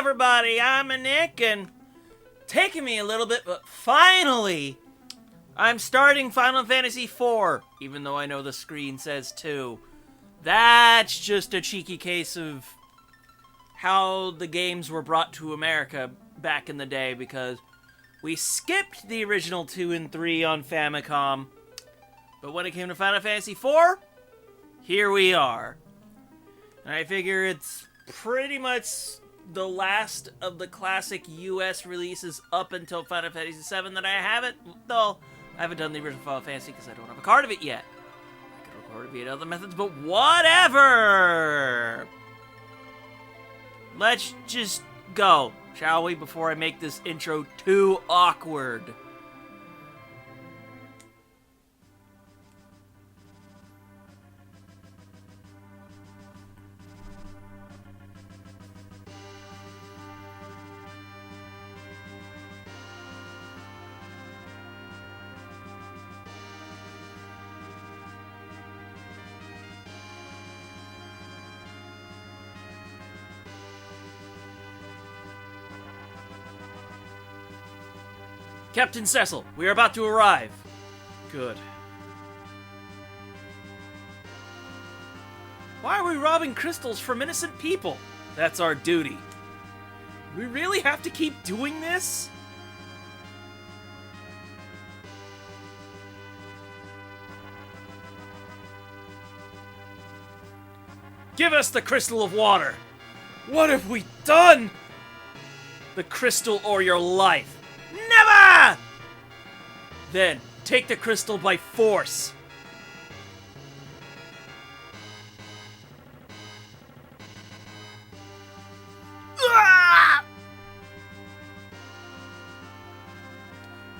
everybody, I'm Nick, and taking me a little bit, but finally, I'm starting Final Fantasy IV, even though I know the screen says 2. That's just a cheeky case of how the games were brought to America back in the day, because we skipped the original 2 and 3 on Famicom, but when it came to Final Fantasy IV, here we are. And I figure it's pretty much the last of the classic US releases up until Final Fantasy VII that I haven't, though I haven't done the original Final Fantasy because I don't have a card of it yet. I could record it via other methods, but whatever! Let's just go, shall we, before I make this intro too awkward. Captain Cecil, we are about to arrive. Good. Why are we robbing crystals from innocent people? That's our duty. Do we really have to keep doing this? Give us the crystal of water. What have we done? The crystal or your life. Never! Then, take the crystal by force. Ah!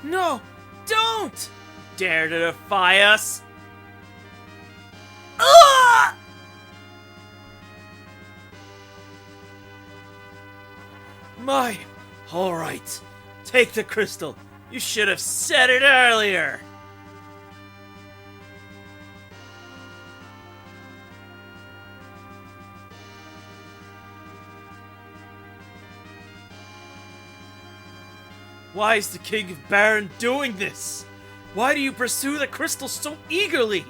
No, don't! Dare to defy us? Ah! My, all right. Take the crystal. You should have said it earlier. Why is the King of Baron doing this? Why do you pursue the crystal so eagerly?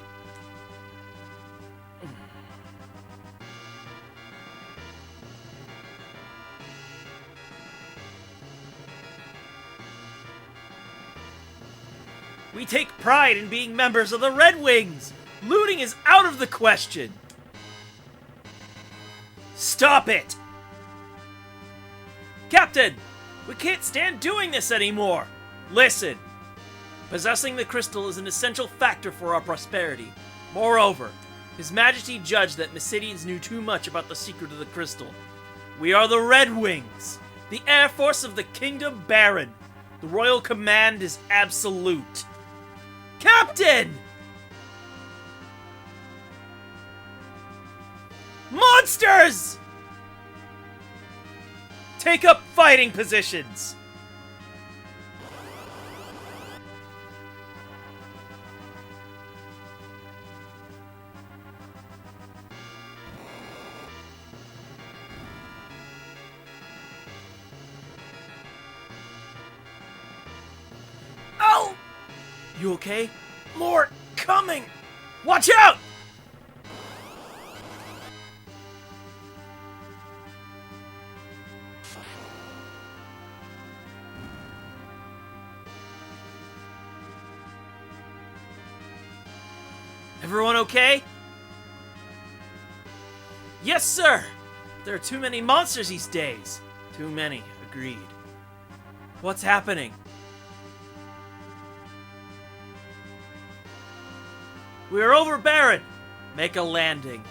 We take pride in being members of the Red Wings! Looting is out of the question! Stop it! Captain! We can't stand doing this anymore! Listen! Possessing the crystal is an essential factor for our prosperity. Moreover, His Majesty judged that Mysidians knew too much about the secret of the crystal. We are the Red Wings! The Air Force of the Kingdom Baron! The royal command is absolute! Captain! Monsters! Take up fighting positions! Ow! You okay? More coming! Watch out! Everyone okay? Yes, sir! There are too many monsters these days. Too many, agreed. What's happening? We're over Baron! Make a landing.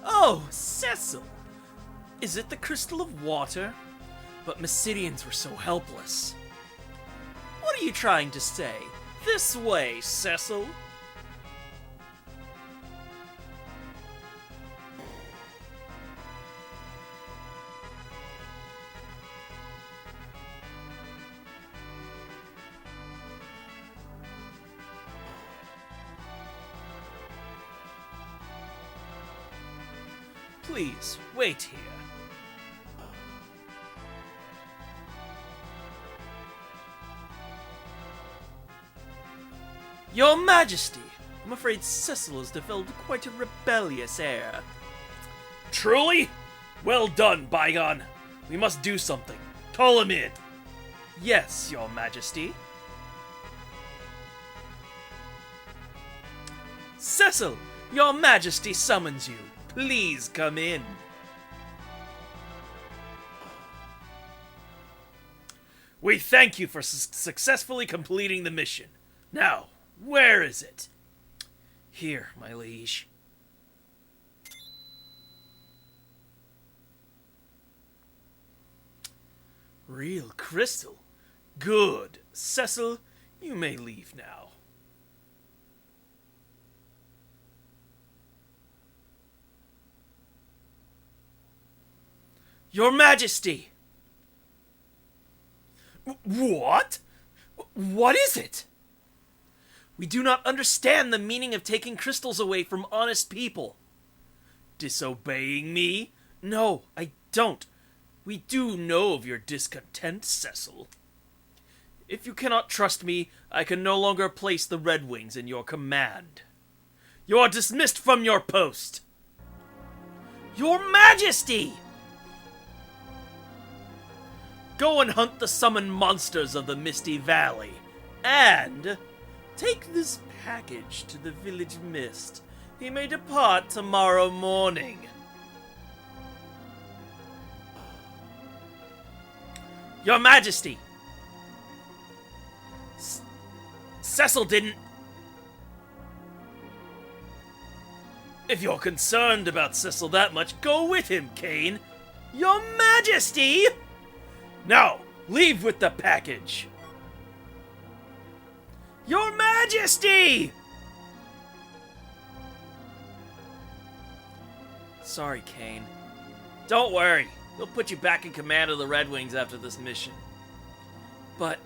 Oh, Cecil! Is it the crystal of water? But Mysidians were so helpless. What What are you trying to say? This way, Cecil. Please, wait here. Your Majesty, I'm afraid Cecil has developed quite a rebellious air. Truly? Well done, Bygone. We must do something. Call him in. Yes, Your Majesty. Cecil, Your Majesty summons you. Please come in. We thank you for successfully completing the mission. Now, where is it? Here, my liege. Real crystal. Good. Cecil, you may leave now. Your Majesty! What? What is it? We do not understand the meaning of taking crystals away from honest people. Disobeying me? No, I don't. We do know of your discontent, Cecil. If you cannot trust me, I can no longer place the Red Wings in your command. You are dismissed from your post. Your Majesty! Go and hunt the summoned monsters of the Misty Valley, and take this package to the Village Mist. He may depart tomorrow morning. Your Majesty! Cecil didn't... If you're concerned about Cecil that much, go with him, Kane. Your Majesty! Now, leave with the package. Your Majesty! Sorry, Kane. Don't worry. We'll put you back in command of the Red Wings after this mission. But,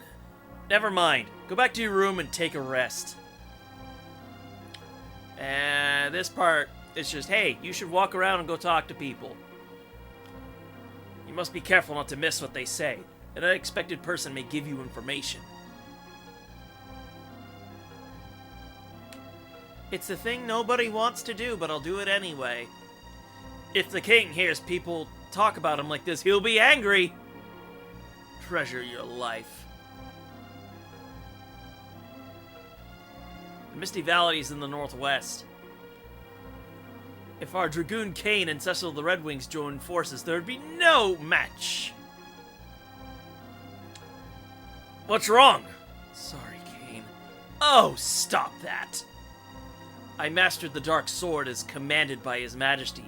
never mind. Go back to your room and take a rest. And this part is just, hey, you should walk around and go talk to people. You must be careful not to miss what they say. An unexpected person may give you information. It's the thing nobody wants to do, but I'll do it anyway. If the king hears people talk about him like this, he'll be angry. Treasure your life. The Misty Valley is in the northwest. If our Dragoon Kane and Cecil the Red Wings joined forces, there would be no match. What's wrong? Sorry, Kane. Oh, stop that. I mastered the Dark Sword as commanded by His Majesty,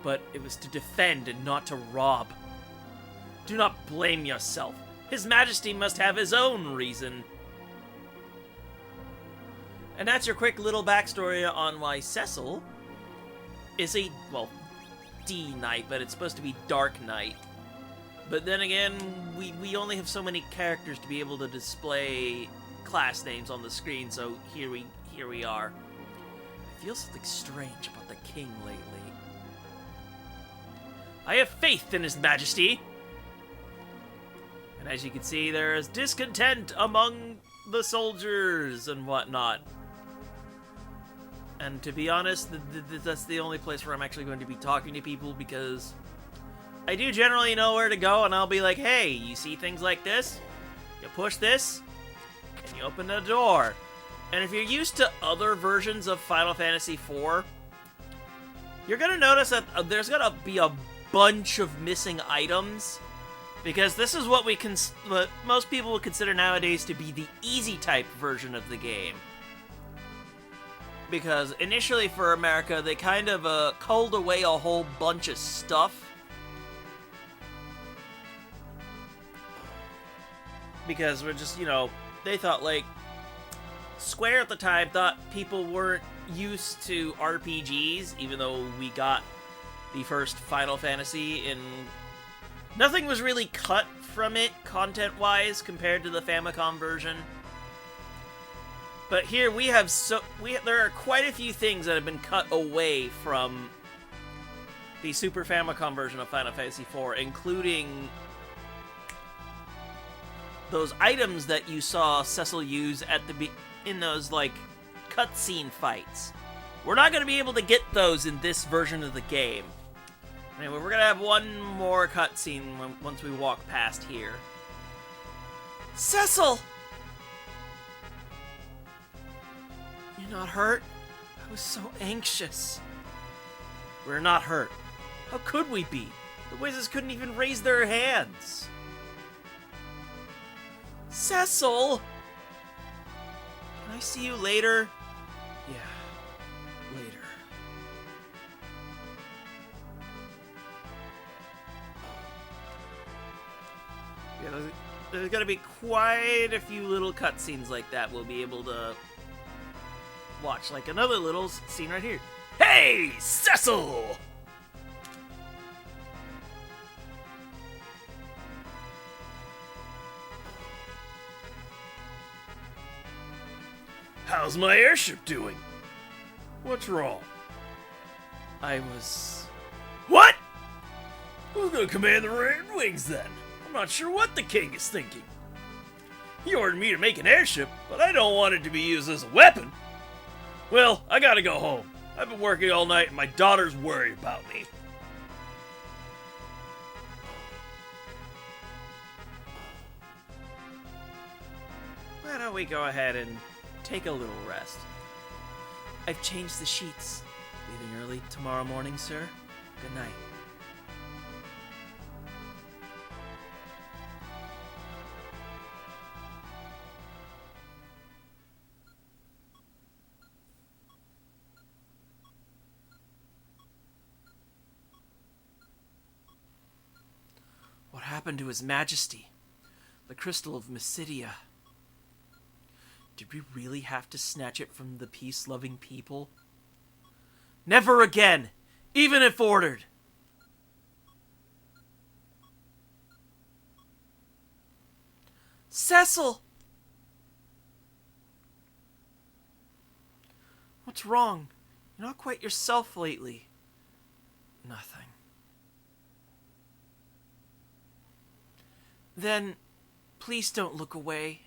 but it was to defend and not to rob. Do not blame yourself. His Majesty must have his own reason. And that's your quick little backstory on why Cecil is a, well, D-Knight, but it's supposed to be Dark Knight. But then again, we only have so many characters to be able to display class names on the screen, so here we are. I feel something strange about the king lately. I have faith in His Majesty. And as you can see, there is discontent among the soldiers and whatnot. And to be honest, that's the only place where I'm actually going to be talking to people, because I do generally know where to go, and I'll be like, hey, you see things like this? You push this, and you open the door. And if you're used to other versions of Final Fantasy IV, you're going to notice that there's going to be a bunch of missing items, because this is what what most people would consider nowadays to be the Easytype version of the game. Because initially for America, they kind of culled away a whole bunch of stuff. Because we're just, they thought, like, Square at the time thought people weren't used to RPGs, even though we got the first Final Fantasy, and nothing was really cut from it content-wise compared to the Famicom version. But here we have there are quite a few things that have been cut away from the Super Famicom version of Final Fantasy IV, including those items that you saw Cecil use at in those, like, cutscene fights. We're not going to be able to get those in this version of the game. Anyway, we're going to have one more cutscene once we walk past here. Cecil! You're not hurt? I was so anxious. We're not hurt. How could we be? The wizards couldn't even raise their hands. Cecil! Can I see you later? Yeah, later. Yeah, there's gonna be quite a few little cutscenes like that we'll be able to watch. Like another little scene right here. Hey, Cecil! How's my airship doing? What's wrong? What? Who's gonna command the Red Wings then? I'm not sure what the king is thinking. He ordered me to make an airship, but I don't want it to be used as a weapon. Well, I gotta go home. I've been working all night and my daughter's worried about me. Why don't we go ahead and take a little rest? I've changed the sheets. Leaving early tomorrow morning, sir. Good night. What happened to His Majesty? The crystal of Mysidia. Did we really have to snatch it from the peace-loving people? Never again, even if ordered. Cecil! What's wrong? You're not quite yourself lately. Nothing. Then, please don't look away.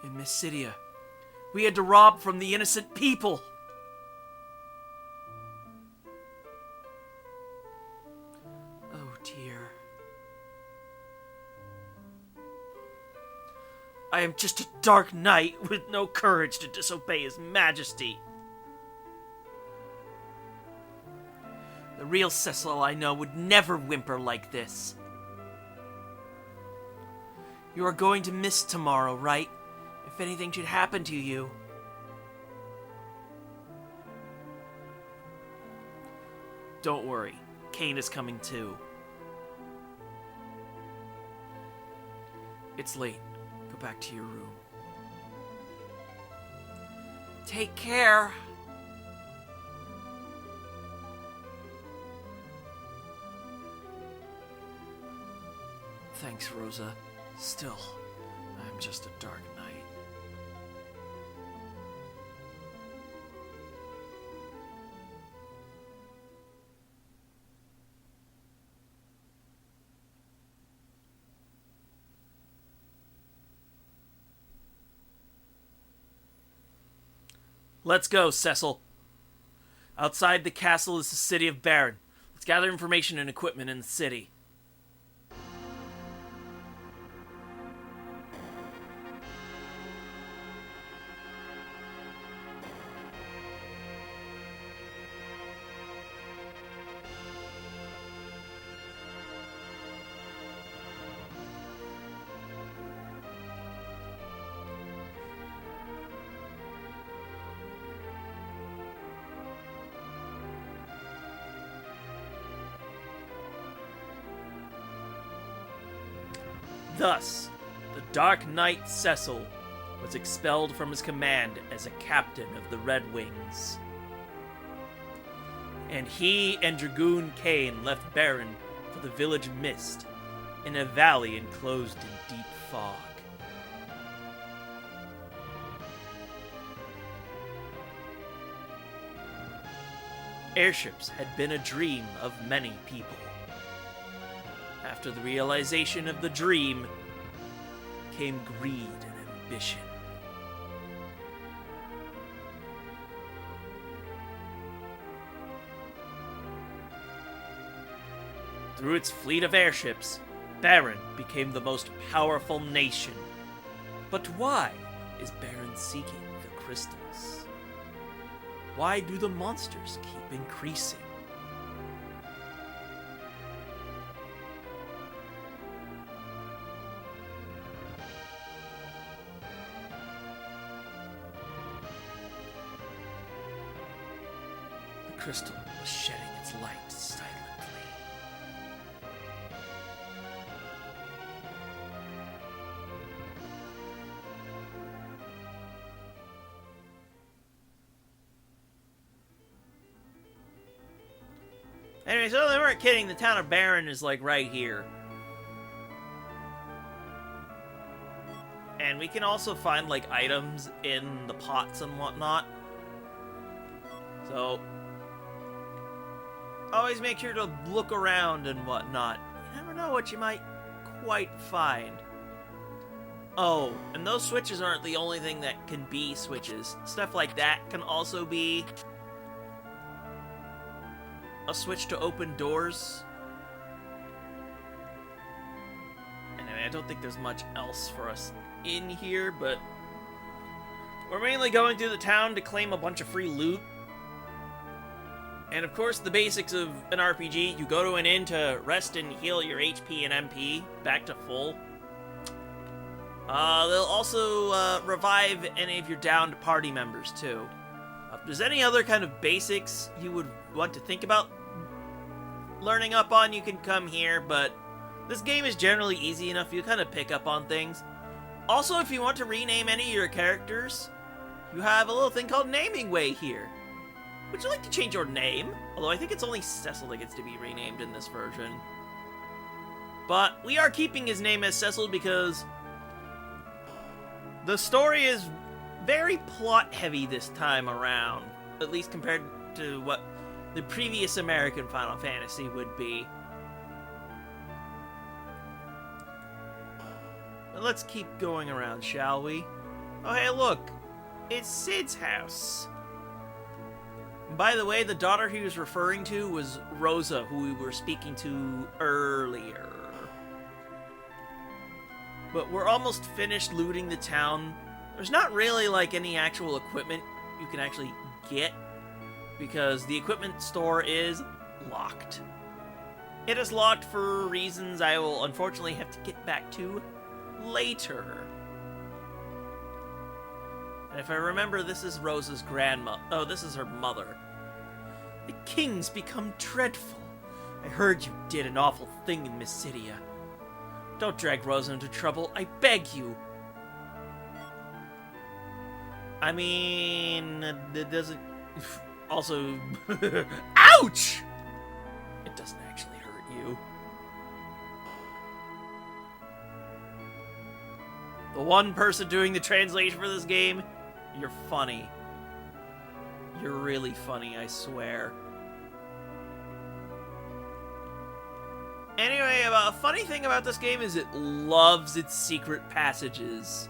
In Mysidia, we had to rob from the innocent people. Oh dear. I am just a dark knight with no courage to disobey His Majesty. The real Cecil I know would never whimper like this. You are going to miss tomorrow, right? If anything should happen to you. Don't worry, Kane is coming too. It's late. Go back to your room. Take care. Thanks, Rosa. Still, I'm just a dark knight. Let's go, Cecil. Outside the castle is the city of Baron. Let's gather information and equipment in the city. Thus, the Dark Knight Cecil was expelled from his command as a captain of the Red Wings. And he and Dragoon Kane left Baron for the village Mist, in a valley enclosed in deep fog. Airships had been a dream of many people. After the realization of the dream came greed and ambition. Through its fleet of airships, Baron became the most powerful nation. But why is Baron seeking the crystals? Why do the monsters keep increasing? The crystal was shedding its light silently. Anyway, so they weren't kidding. The town of Baron is, like, right here. And we can also find, like, items in the pots and whatnot. So, always make sure to look around and whatnot. You never know what you might quite find. Oh, and those switches aren't the only thing that can be switches. Stuff like that can also be a switch to open doors. Anyway, I don't think there's much else for us in here, but we're mainly going through the town to claim a bunch of free loot. And of course, the basics of an RPG, you go to an inn to rest and heal your HP and MP back to full. They'll also revive any of your downed party members, too. If there's any other kind of basics you would want to think about learning up on, you can come here, but this game is generally easy enough, you kind of pick up on things. Also, if you want to rename any of your characters, you have a little thing called Naming Way here. Would you like to change your name? Although I think it's only Cecil that gets to be renamed in this version. But we are keeping his name as Cecil because the story is very plot-heavy this time around, at least compared to what the previous American Final Fantasy would be. But let's keep going around, shall we? Oh, hey, look! It's Cid's house. By the way, the daughter he was referring to was Rosa, who we were speaking to earlier. But we're almost finished looting the town. There's not really, like, any actual equipment you can actually get, because the equipment store is locked. It is locked for reasons I will unfortunately have to get back to later. And if I remember, this is Rosa's grandma. Oh, this is her mother. The king's become dreadful. I heard you did an awful thing in Mysidia. Don't drag Rosa into trouble, I beg you. I mean, it doesn't... Also... Ouch! It doesn't actually hurt you. The one person doing the translation for this game, you're funny. You're really funny, I swear. Anyway, a funny thing about this game is it loves its secret passages.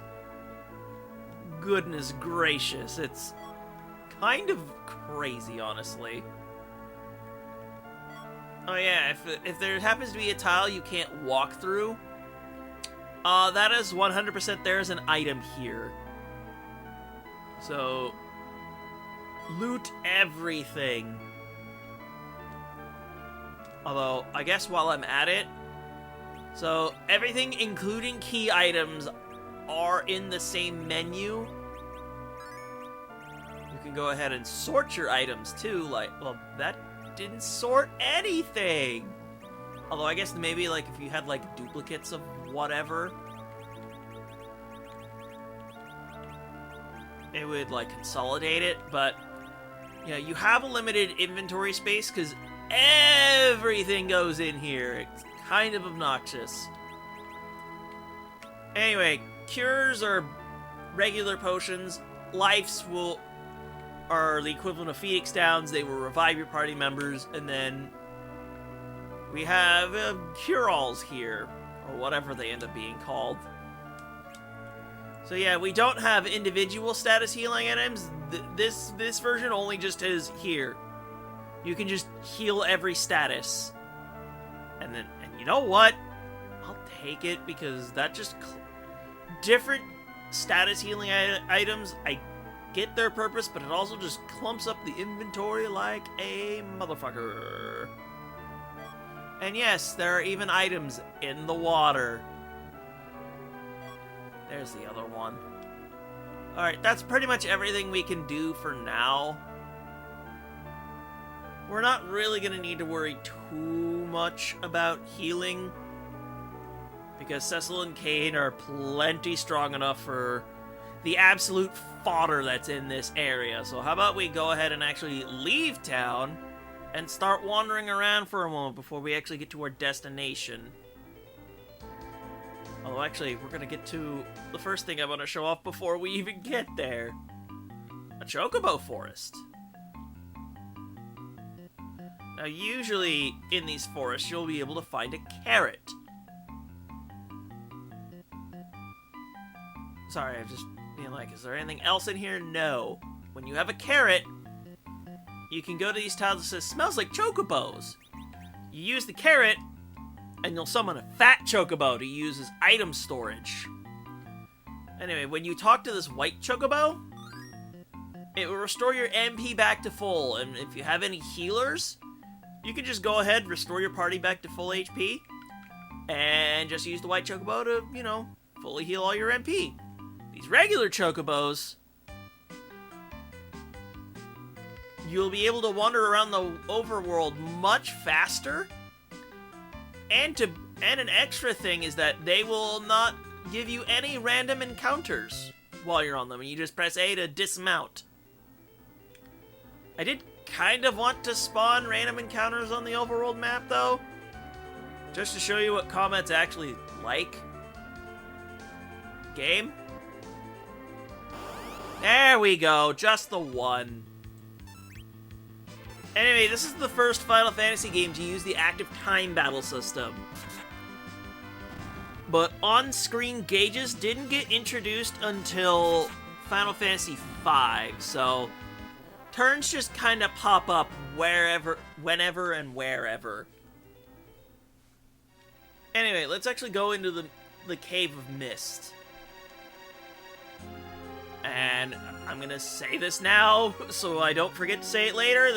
Goodness gracious, it's kind of crazy, honestly. Oh yeah, if there happens to be a tile you can't walk through, that is 100% there is an item here. So, loot everything. Although, I guess while I'm at it, so everything including key items are in the same menu. You can go ahead and sort your items too, like, well, that didn't sort anything. Although I guess maybe like if you had like duplicates of whatever, it would, like, consolidate it, but, yeah, you have a limited inventory space, because everything goes in here. It's kind of obnoxious. Anyway, cures are regular potions. Lives are the equivalent of Phoenix Downs. They will revive your party members, and then we have cure-alls here, or whatever they end up being called. So yeah, we don't have individual status healing items. This version only just is here. You can just heal every status. And you know what? I'll take it, because that just... different status healing items, I get their purpose, but it also just clumps up the inventory like a motherfucker. And yes, there are even items in the water. There's the other one. Alright, that's pretty much everything we can do for now. We're not really going to need to worry too much about healing, because Cecil and Kane are plenty strong enough for the absolute fodder that's in this area. So how about we go ahead and actually leave town and start wandering around for a moment before we actually get to our destination. Although actually, we're going to get to the first thing I want to show off before we even get there. A chocobo forest. Now usually in these forests you'll be able to find a carrot. Sorry, I'm just being like, is there anything else in here? No. When you have a carrot, you can go to these tiles that says, smells like chocobos. You use the carrot, and you'll summon a fat chocobo to use as item storage. Anyway, when you talk to this white chocobo, it will restore your MP back to full, and if you have any healers, you can just go ahead, restore your party back to full HP, and just use the white chocobo to, you know, fully heal all your MP. These regular chocobos, you'll be able to wander around the overworld much faster, and an extra thing is that they will not give you any random encounters while you're on them, and you just press A to dismount. I did kind of want to spawn random encounters on the overworld map, though, just to show you what combat's actually like. Game. There we go, just the one. Anyway, this is the first Final Fantasy game to use the active time battle system. But on-screen gauges didn't get introduced until Final Fantasy V, so turns just kind of pop up wherever, whenever, and wherever. Anyway, let's actually go into the Cave of Mist. And I'm gonna say this now, so I don't forget to say it later.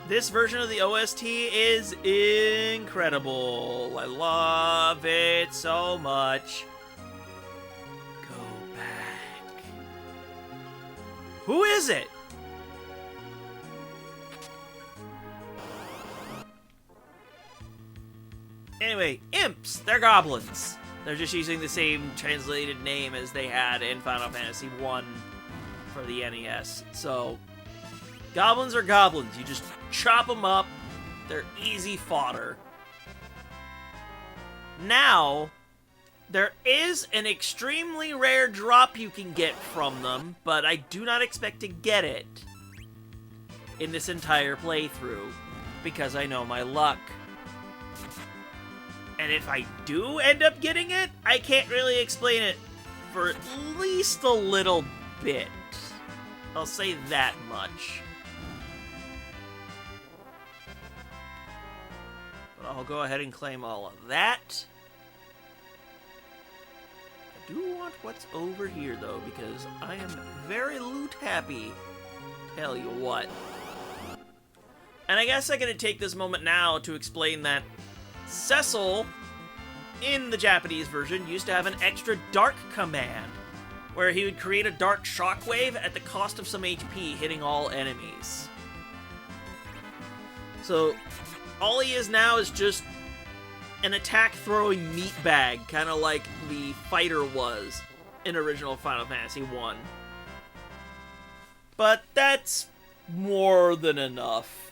This version of the OST is incredible. I love it so much. Go back. Who is it? Anyway, imps. They're goblins. They're just using the same translated name as they had in Final Fantasy I for the NES. So, goblins are goblins. You just chop them up. They're easy fodder. Now, there is an extremely rare drop you can get from them, but I do not expect to get it in this entire playthrough, because I know my luck. And if I do end up getting it, I can't really explain it for at least a little bit. I'll say that much. But I'll go ahead and claim all of that. I do want what's over here, though, because I am very loot happy. Tell you what. And I guess I'm going to take this moment now to explain that Cecil, in the Japanese version, used to have an extra dark command, where he would create a dark shockwave at the cost of some HP, hitting all enemies. So, all he is now is just an attack-throwing meatbag, kind of like the fighter was in original Final Fantasy I. but that's more than enough.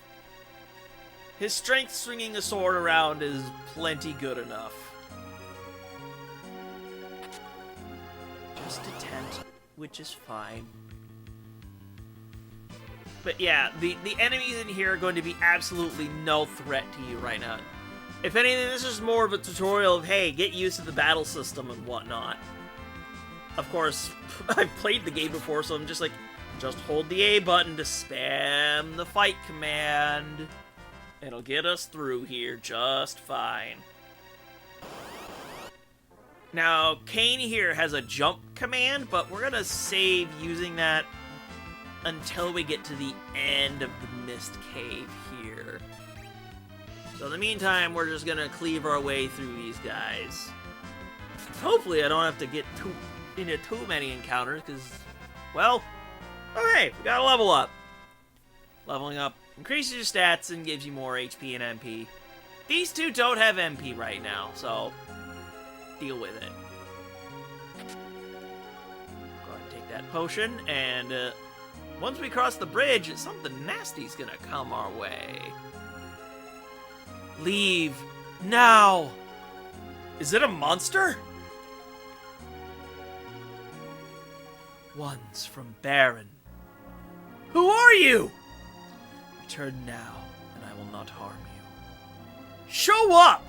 His strength swinging a sword around is plenty good enough. Just a tent, which is fine. But yeah, the enemies in here are going to be absolutely no threat to you right now. If anything, this is more of a tutorial of, hey, get used to the battle system and whatnot. Of course, I've played the game before, so I'm just like, just hold the A button to spam the fight command. It'll get us through here just fine. Now, Kane here has a jump command, but we're gonna save using that until we get to the end of the Mist Cave here. So in the meantime, we're just gonna cleave our way through these guys. Hopefully I don't have to get into too many encounters, because, well, okay, we gotta level up. Leveling up increases your stats and gives you more HP and MP. These two don't have MP right now, so deal with it. Go ahead and take that potion, and once we cross the bridge, something nasty's gonna come our way. Leave now! Is it a monster? One's from Baron. Who are you? Return now, and I will not harm you. Show up!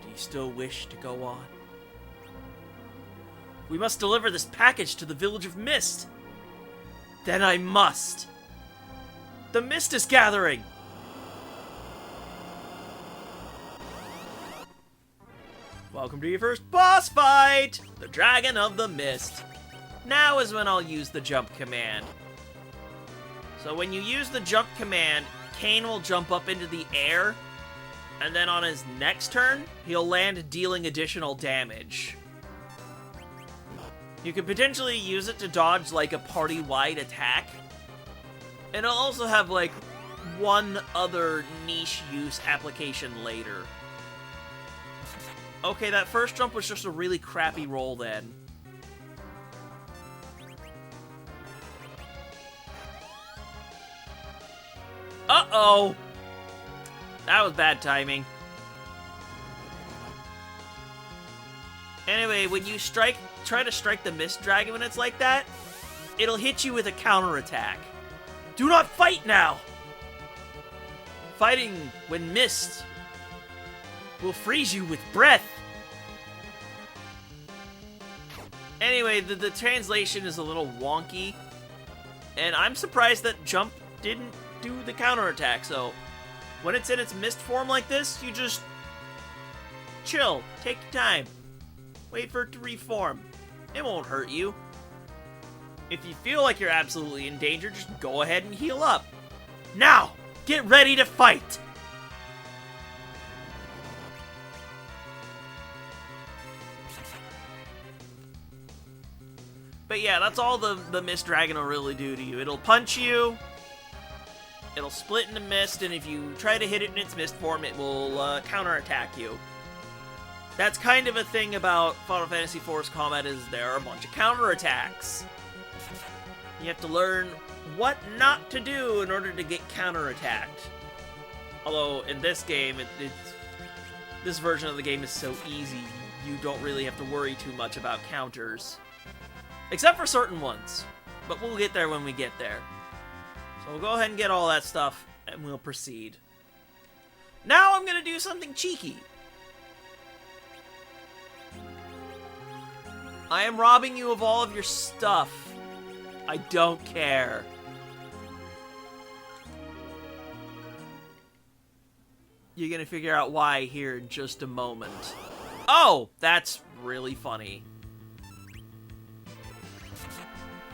Do you still wish to go on? We must deliver this package to the Village of Mist. Then I must. The mist is gathering. Welcome to your first boss fight! The Dragon of the Mist. Now is when I'll use the jump command. So when you use the jump command, Kane will jump up into the air, and then on his next turn, he'll land dealing additional damage. You could potentially use it to dodge like a party-wide attack. And it'll also have like one other niche use application later. Okay, that first jump was just a really crappy roll then. Uh-oh! That was bad timing. Anyway, when you try to strike the Mist Dragon when it's like that, it'll hit you with a counterattack. Do not fight now! Fighting when mist will freeze you with breath. Anyway, the translation is a little wonky, and I'm surprised that jump didn't do the counterattack, so when it's in its mist form like this, you just chill, take your time, wait for it to reform. It won't hurt you. If you feel like you're absolutely in danger, just go ahead and heal up. Now, get ready to fight! But yeah, that's all the Mist Dragon will really do to you. It'll punch you, it'll split into mist, and if you try to hit it in its mist form, it will counterattack you. That's kind of a thing about Final Fantasy IV's combat, is there are a bunch of counterattacks. You have to learn what not to do in order to get counterattacked. Although, in this game, this version of the game is so easy, you don't really have to worry too much about counters. Except for certain ones. But we'll get there when we get there. So we'll go ahead and get all that stuff, and we'll proceed. Now I'm going to do something cheeky. I am robbing you of all of your stuff. I don't care. You're going to figure out why here in just a moment. Oh, that's really funny.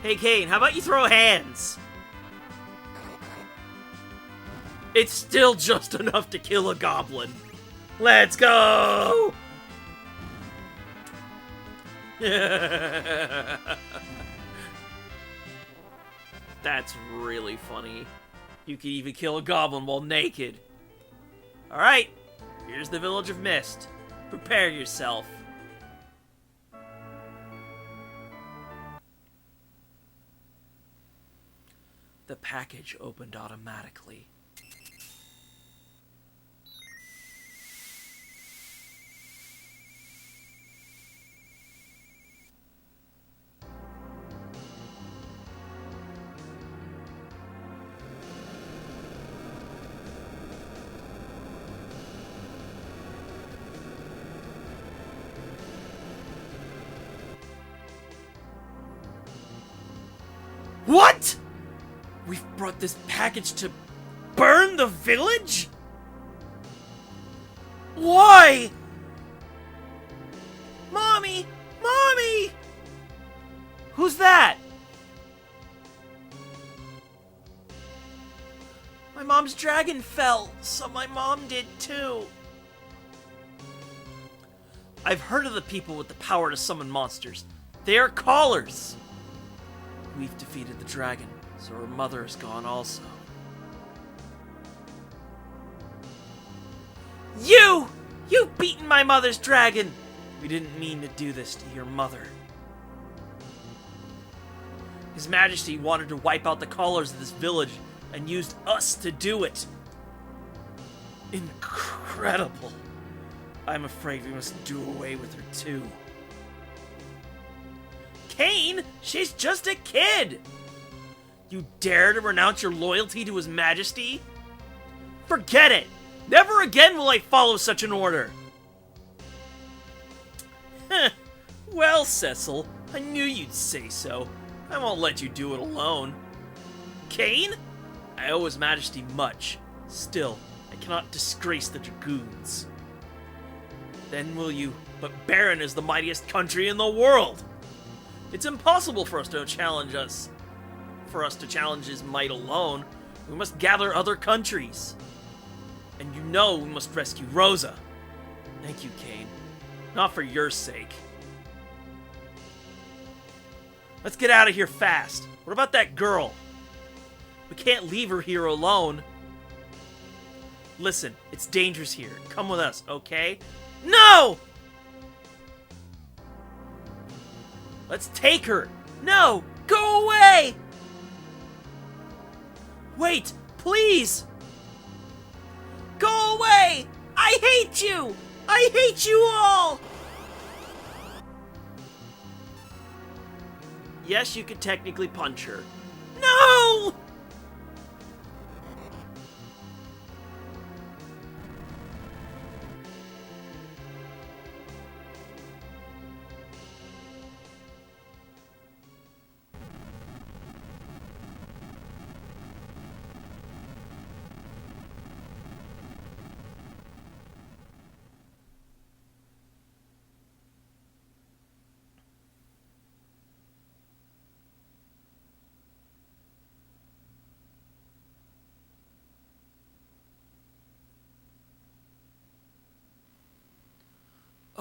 Hey, Kane, how about you throw hands? It's still just enough to kill a goblin. Let's go! That's really funny. You can even kill a goblin while naked. Alright, here's the Village of Mist. Prepare yourself. The package opened automatically. What? We've brought this package to burn the village? Why? Mommy! Mommy! Who's that? My mom's dragon fell, so my mom did too. I've heard of the people with the power to summon monsters. They are callers. We've defeated the dragon, so her mother is gone also. You've beaten my mother's dragon! We didn't mean to do this to your mother. His Majesty wanted to wipe out the callers of this village and used us to do it. Incredible. I'm afraid we must do away with her too. Cain, she's just a kid! You dare to renounce your loyalty to His Majesty? Forget it! Never again will I follow such an order! Well, Cecil, I knew you'd say so. I won't let you do it alone. Cain? I owe His Majesty much. Still, I cannot disgrace the Dragoons. Then will you? But Baron is the mightiest country in the world! It's impossible for us to challenge his might alone. We must gather other countries. And you know we must rescue Rosa. Thank you, Cain. Not for your sake. Let's get out of here fast. What about that girl? We can't leave her here alone. Listen, it's dangerous here. Come with us, okay? No! Let's take her! No! Go away! Wait! Please! Go away! I hate you! I hate you all! Yes, you could technically punch her. No!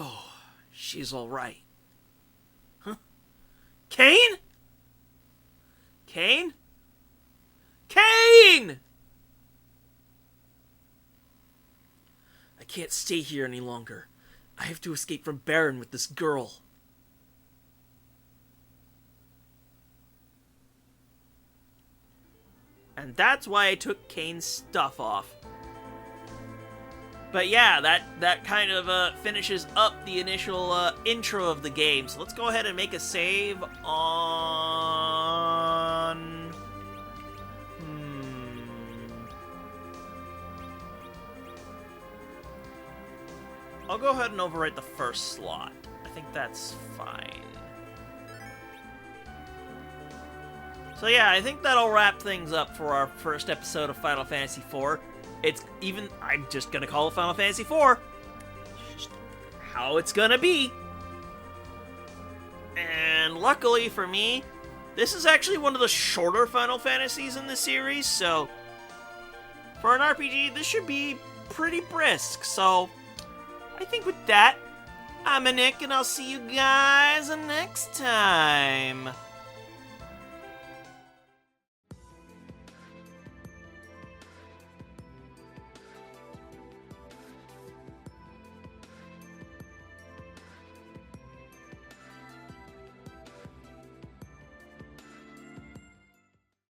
Oh, she's all right. Huh? Cain? Cain? Cain! I can't stay here any longer. I have to escape from Baron with this girl. And that's why I took Cain's stuff off. But yeah, that kind of finishes up the initial intro of the game. So let's go ahead and make a save on... I'll go ahead and overwrite the first slot. I think that's fine. So yeah, I think that'll wrap things up for our first episode of Final Fantasy IV. I'm just gonna call it Final Fantasy IV. Just how it's gonna be. And luckily for me, this is actually one of the shorter Final Fantasies in the series, so for an RPG, this should be pretty brisk. So I think with that, I'm Nick, and I'll see you guys next time.